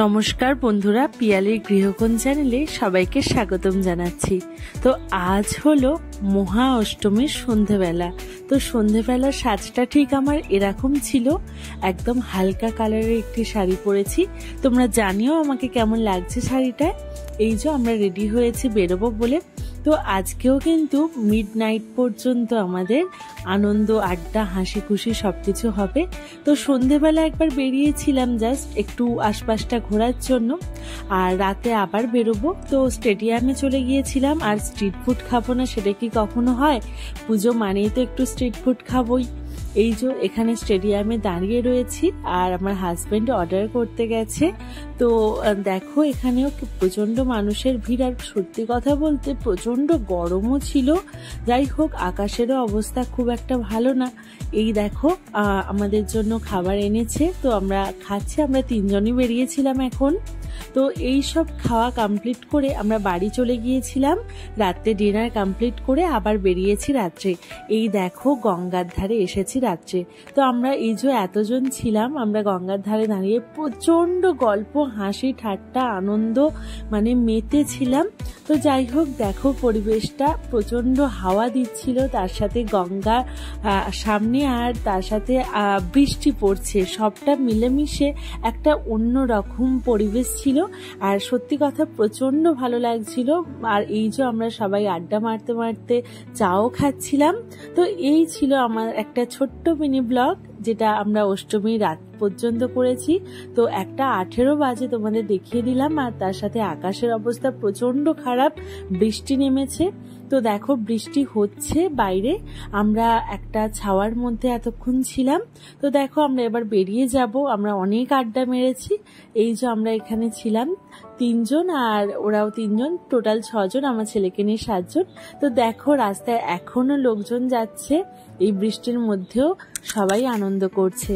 নমস্কার বন্ধুরা, পিয়ালির গৃহকোণ চ্যানেলে সবাইকে স্বাগতম জানাচ্ছি। তো আজ হলো মহা অষ্টমীর সন্ধেবেলা। তো সন্ধেবেলার সাজটা ঠিক আমার এরকম ছিল, একদম হালকা কালারের একটি শাড়ি পরেছি। তোমরা জানিও আমাকে কেমন লাগছে শাড়িটায়। এই যে আমরা রেডি হয়েছি বেরোবো বলে। তো আজকেও কিন্তু মিডনাইট পর্যন্ত আমাদের আনন্দ, আড্ডা, হাসি খুশি সবকিছু হবে। তো সন্ধেবেলা একবার বেরিয়েছিলাম জাস্ট একটু আশপাশটা ঘোরার জন্য, আর রাতে আবার বেরোবো। তো স্টেডিয়ামে চলে গিয়েছিলাম। আর স্ট্রিট ফুড খাবো না সেটা কি কখনো হয়? পুজো মানেই তো একটু স্ট্রিট ফুড খাবোই। এই যে এখানে স্টেডিয়ামে দাঁড়িয়ে রয়েছি, আর আমার হাজবেন্ড অর্ডার করতে গেছে। তো দেখো এখানেও প্রচন্ড মানুষের ভিড়, আর সত্যি কথা বলতে প্রচন্ড গরমও ছিল। যাই হোক, আকাশেরও অবস্থা খুব একটা ভালো না। এই দেখো আমাদের জন্য খাবার এনেছে, তো আমরা খাচ্ছি। আমরা তিনজনই বেরিয়েছিলাম এখন। তো এই সব খাওয়া কমপ্লিট করে আমরা বাড়ি চলে গিয়েছিলাম। রাত্রে ডিনার কমপ্লিট করে আবার বেরিয়েছি রাত্রে। এই দেখো গঙ্গার ধারে এসেছি রাত্রে। তো আমরা এই যে এতজন ছিলাম, আমরা গঙ্গার ধারে দাঁড়িয়ে প্রচন্ড গল্প, হাসি, ঠাট্টা, আনন্দ মানে মেতেছিলাম। তো যাই হোক, দেখো পরিবেশটা প্রচন্ড হাওয়া দিচ্ছিল, তার সাথে গঙ্গা সামনে, আর তার সাথে বৃষ্টি পড়ছে। সবটা মিলেমিশে একটা অন্যরকম পরিবেশ ছিল। আর সত্যি কথা প্রচন্ড ভালো লাগছিল। আর এই যে আমরা সবাই আড্ডা মারতে মারতে চাও খাচ্ছিলাম। তো এই ছিল আমার একটা ছোট্ট মিনি ব্লগ, যেটা আমরা অষ্টমী রাত পর্যন্ত করেছি। তো 1:18 বাজে তোমাদের দেখিয়ে দিলাম। আর তার সাথে আকাশের অবস্থা প্রচন্ড খারাপ, বৃষ্টি নেমেছে। তো দেখো বৃষ্টি হচ্ছে বাইরে, আমরা একটা ছাওয়ার মধ্যে এতক্ষণ ছিলাম। তো দেখো আমরা এবার বেরিয়ে যাব। আমরা অনেক আড্ডা মেরেছি। এই যে আমরা এখানে ছিলাম 3 জন, আর ওরাও 3 জন, টোটাল 6 জন, আমার ছেলেকে নিয়ে 7 জন। তো দেখো রাস্তায় এখনো লোকজন যাচ্ছে, এই বৃষ্টির মধ্যেও সবাই আনন্দ করছে।